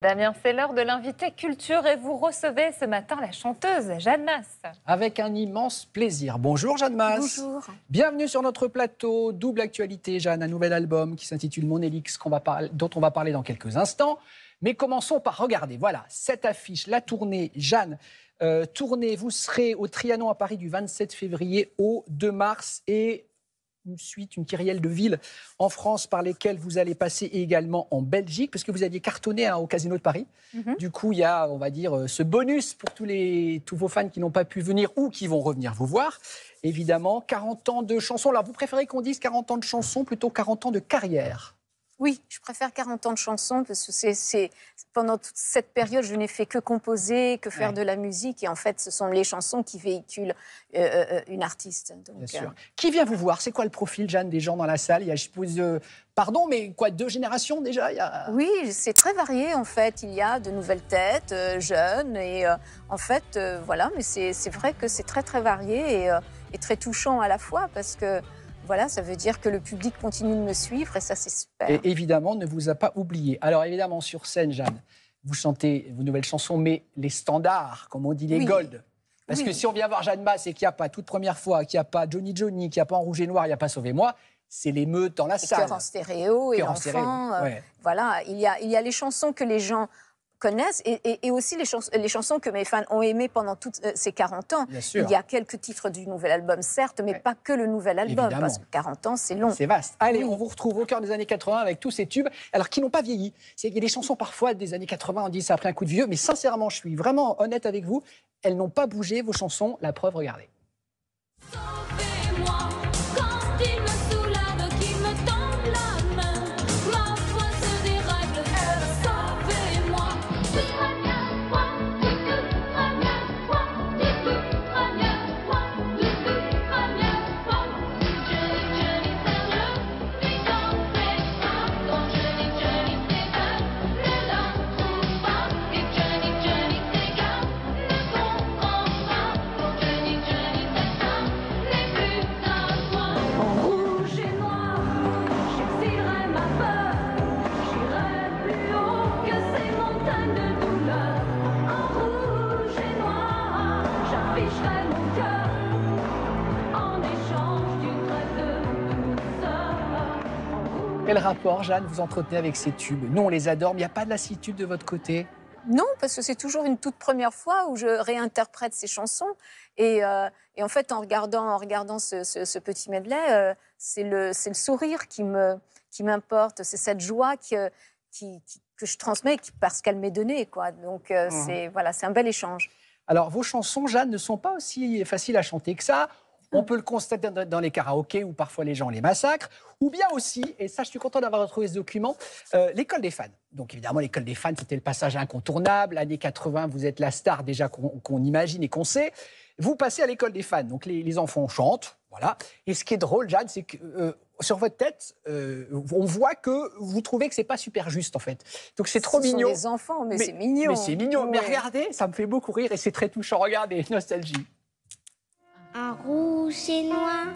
Damien, c'est l'heure de l'invité culture et vous recevez ce matin la chanteuse Jeanne Masse. Avec un immense plaisir. Bonjour Jeanne Masse. Bonjour. Bienvenue sur notre plateau. Double actualité, Jeanne, un nouvel album qui s'intitule Mon Élix, dont on va parler dans quelques instants. Mais commençons par regarder, voilà, cette affiche, la tournée. Jeanne, tournée, vous serez au Trianon à Paris du 27 février au 2 mars et une kyrielle de villes en France par lesquelles vous allez passer et également en Belgique, parce que vous aviez cartonné au Casino de Paris. Du coup, il y a, on va dire, ce bonus pour tous vos fans qui n'ont pas pu venir ou qui vont revenir vous voir. Évidemment, 40 ans de chansons. Alors, vous préférez qu'on dise 40 ans de chansons plutôt 40 ans de carrière? Oui, je préfère 40 ans de chansons parce que pendant toute cette période, je n'ai fait que composer, que faire de la musique. Et en fait, ce sont les chansons qui véhiculent une artiste. Donc, bien sûr. Qui vient vous voir? C'est quoi le profil, Jeanne, des gens dans la salle? Il y a, je suppose, pardon, mais quoi, 2 générations déjà? Oui, c'est très varié en fait. Il y a de nouvelles têtes, jeunes. Et en fait, voilà, mais c'est vrai que c'est très très varié et très touchant à la fois parce que voilà, ça veut dire que le public continue de me suivre et ça, c'est super. Et évidemment, ne vous a pas oublié. Alors évidemment, sur scène, Jeanne, vous chantez vos nouvelles chansons, mais les standards, comme on dit, les gold. Parce que si on vient voir Jeanne Masse et qu'il n'y a pas toute première fois, qu'il n'y a pas Johnny Johnny, qu'il n'y a pas En rouge et noir, il n'y a pas Sauvez-moi, c'est l'émeute dans la salle. Cœur en stéréo et enfant. Voilà, il y a les chansons que les gens connaissent et aussi les chansons que mes fans ont aimées pendant toutes ces 40 ans. Il y a quelques titres du nouvel album, certes, mais pas que le nouvel album, évidemment. Parce que 40 ans, c'est long. C'est vaste. Allez, on vous retrouve au cœur des années 80 avec tous ces tubes, alors qui n'ont pas vieilli. Il y a des chansons parfois des années 80, on dit ça après un coup de vieux, mais sincèrement, je suis vraiment honnête avec vous, elles n'ont pas bougé, vos chansons, la preuve, regardez. Quel rapport, Jeanne, vous entretenez avec ces tubes? Nous, on les adore, mais il n'y a pas de lassitude de votre côté? Non, parce que c'est toujours une toute première fois où je réinterprète ces chansons. Et en fait, en regardant ce petit medley, c'est le sourire qui m'importe. C'est cette joie que je transmets parce qu'elle m'est donnée, quoi. Donc, c'est un bel échange. Alors, vos chansons, Jeanne, ne sont pas aussi faciles à chanter que ça. On peut le constater dans les karaokés où parfois les gens les massacrent. Ou bien aussi, et ça je suis content d'avoir retrouvé ce document, l'école des fans. Donc évidemment, l'école des fans, c'était le passage incontournable. Années 80, vous êtes la star déjà qu'on imagine et qu'on sait. Vous passez à l'école des fans. Donc les enfants chantent, voilà. Et ce qui est drôle, Jeanne, c'est que sur votre tête, on voit que vous trouvez que c'est pas super juste en fait. Donc c'est trop mignon. Ce sont des enfants, mais c'est mignon. Mais c'est mignon. Ouais. Mais regardez, ça me fait beaucoup rire et c'est très touchant. Regardez, nostalgie. En rouge et noir,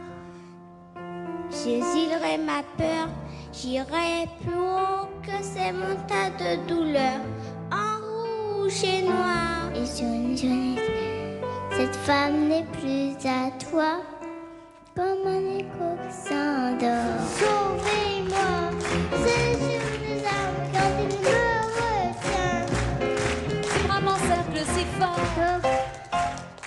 j'exilerai ma peur, j'irai plus haut que ces montagnes de douleur. En rouge et noir, et sur une jeunesse, cette femme n'est plus à toi, comme un écho qui s'endort. Sauvez-moi, c'est sur les arbres quand il me retient. Sur un m'encercle si fort.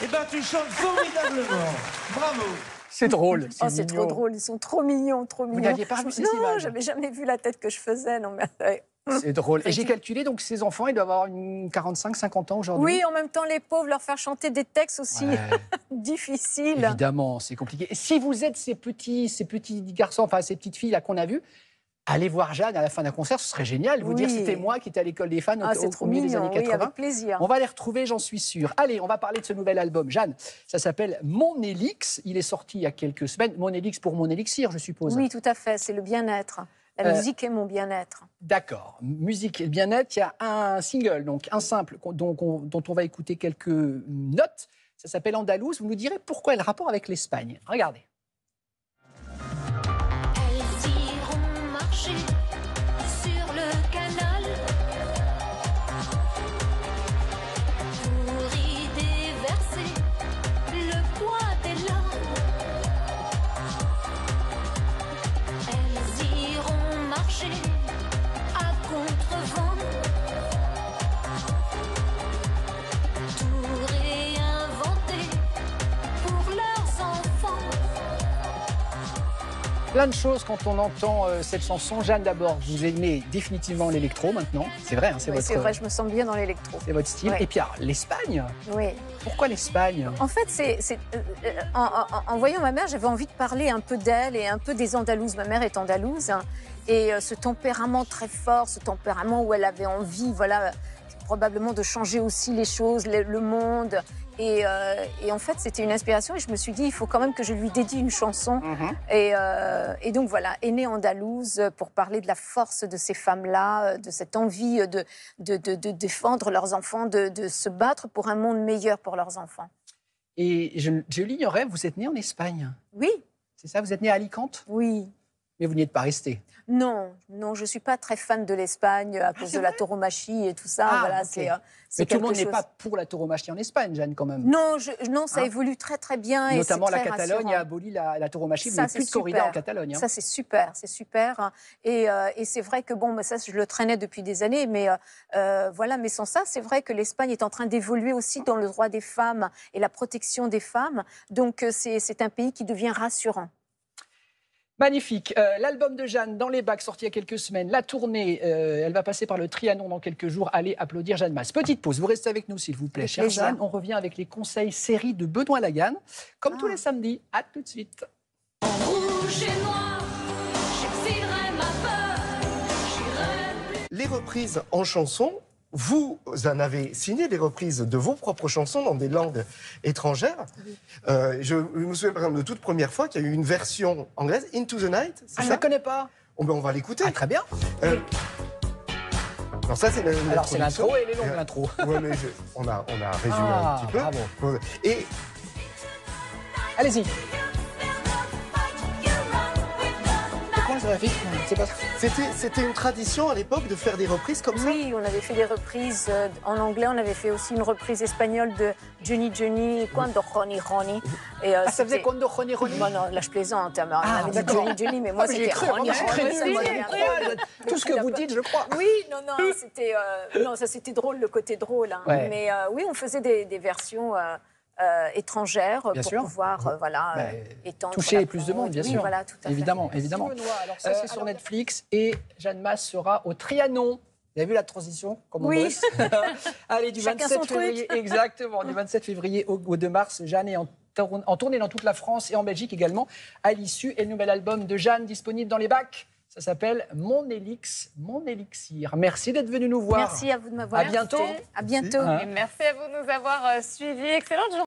Eh ben, tu chantes formidablement. Bravo. C'est drôle. C'est trop drôle. Ils sont trop mignons, trop mignons. Vous n'aviez pas vu ces images? Non, j'avais jamais vu la tête que je faisais. Non, mais... C'est drôle. Et j'ai calculé, donc ces enfants, ils doivent avoir 45-50 ans aujourd'hui. Oui, en même temps, les pauvres, leur faire chanter des textes aussi difficiles. Évidemment, c'est compliqué. Et si vous êtes ces petits garçons, enfin ces petites filles là qu'on a vues, allez voir Jeanne à la fin d'un concert, ce serait génial. Vous dire c'était moi qui étais à l'école des fans au milieu des années 80. Oui, avec plaisir. On va les retrouver, j'en suis sûr. Allez, on va parler de ce nouvel album. Jeanne, ça s'appelle Mon Élix. Il est sorti il y a quelques semaines. Mon Élix pour mon élixir, je suppose. Oui, tout à fait. C'est le bien-être. La musique est mon bien-être. D'accord. Musique et bien-être. Il y a un single, donc un simple, dont on va écouter quelques notes. Ça s'appelle Andalouse. Vous nous direz pourquoi elle a le rapport avec l'Espagne. Regardez. Elles iront marcher sur le canal Plein de choses quand on entend cette chanson. Jeanne, d'abord, vous aimez définitivement l'électro maintenant. C'est vrai, hein, Oui, c'est vrai, je me sens bien dans l'électro. c'est votre style. Ouais. Et puis alors, l'Espagne. Oui. Pourquoi l'Espagne? En fait, en voyant ma mère, j'avais envie de parler un peu d'elle et un peu des Andalouses. Ma mère est andalouse, hein, et ce tempérament très fort, ce tempérament où elle avait envie, voilà, probablement de changer aussi les choses, le monde. Et en fait, c'était une inspiration et je me suis dit, il faut quand même que je lui dédie une chanson. Et donc voilà, est née andalouse pour parler de la force de ces femmes-là, de cette envie de défendre leurs enfants, de se battre pour un monde meilleur pour leurs enfants. Et je l'ignorais, vous êtes né en Espagne. Oui, C'est ça, vous êtes né à Alicante, oui. mais vous n'y êtes pas resté. Non, je ne suis pas très fan de l'Espagne à cause de la tauromachie et tout ça. Ah, voilà, ok. c'est Mais tout le monde quelque n'est chose. pas pour la tauromachie en Espagne, Jeanne, quand même. Non, ça Hein? évolue très très bien. Notamment et c'est la très Catalogne rassurant. a aboli la tauromachie. Vous Ça, n'avez plus de c'est corrida super. en Catalogne. Hein. Ça, c'est super, c'est super. Et c'est vrai que, bon, ça, je le traînais depuis des années, mais voilà. Mais sans ça, c'est vrai que l'Espagne est en train d'évoluer aussi dans le droit des femmes et la protection des femmes. Donc, c'est un pays qui devient rassurant. Magnifique. L'album de Jeanne dans les bacs, sorti il y a quelques semaines. La tournée, elle va passer par le Trianon dans quelques jours. Allez applaudir Jeanne Masse. Petite pause, vous restez avec nous s'il vous plaît, Avec chère plaisir. Jeanne. On revient avec les conseils séries de Benoît Laganne, comme tous Ah. les samedis. À tout de suite. Rouge et noir, j'exilerai ma peur, j'irai plus. Les reprises en chanson, vous en avez signé des reprises de vos propres chansons dans des langues étrangères. Je me souviens par exemple de toute première fois qu'il y a eu une version anglaise, Into the Night. c'est Ah, je ça ne la connais pas. Oh, ben, on va l'écouter. Ah, très bien. Alors ça, c'est Alors, c'est l'introduction. l'intro et les longues l'intro. Ouais, mais on a résumé Ah, un petit peu. bravo. Et Allez-y. Comment ça va, Fille? C'est pas ça. c'était une tradition à l'époque de faire des reprises comme ça. Oui, on avait fait des reprises en anglais. On avait fait aussi une reprise espagnole de Johnny Johnny, Cuando Ronnie Ronnie. Et, Ah, ça faisait c'était- Kondo Roni Roni. Bon, non, là je plaisante. On Ah, avait dit d'accord. Johnny Johnny, mais moi Ah, mais j'y ai c'était cru, Ronnie vraiment, j'y ai Ronnie. cru, moi, Ça, j'y ai c'est cru. incroyable. Tout ce que vous dites, je crois. Oui, non, c'était non, ça c'était drôle, le côté drôle. Hein. Ouais. Mais oui, on faisait des versions étrangères Bien pour sûr. pouvoir voilà, Bah, étendre toucher la plus de monde, bien oui, sûr. Voilà, tout à fait. Évidemment, évidemment. Alors ça, c'est sur Netflix et Jeanne Masse sera au Trianon. Vous avez vu la transition, comme on Oui. bosse. Allez, du Chacun 27 son truc. février, exactement, du 27 février au 2 mars, Jeanne est en tournée dans toute la France et en Belgique également. À l'issue, et le nouvel album de Jeanne disponible dans les bacs. Ça s'appelle Mon Élixir. Merci d'être venu nous voir. Merci à vous de m'avoir À bientôt. invité. À bientôt. Hein. Et merci à vous de nous avoir suivis. Excellente journée.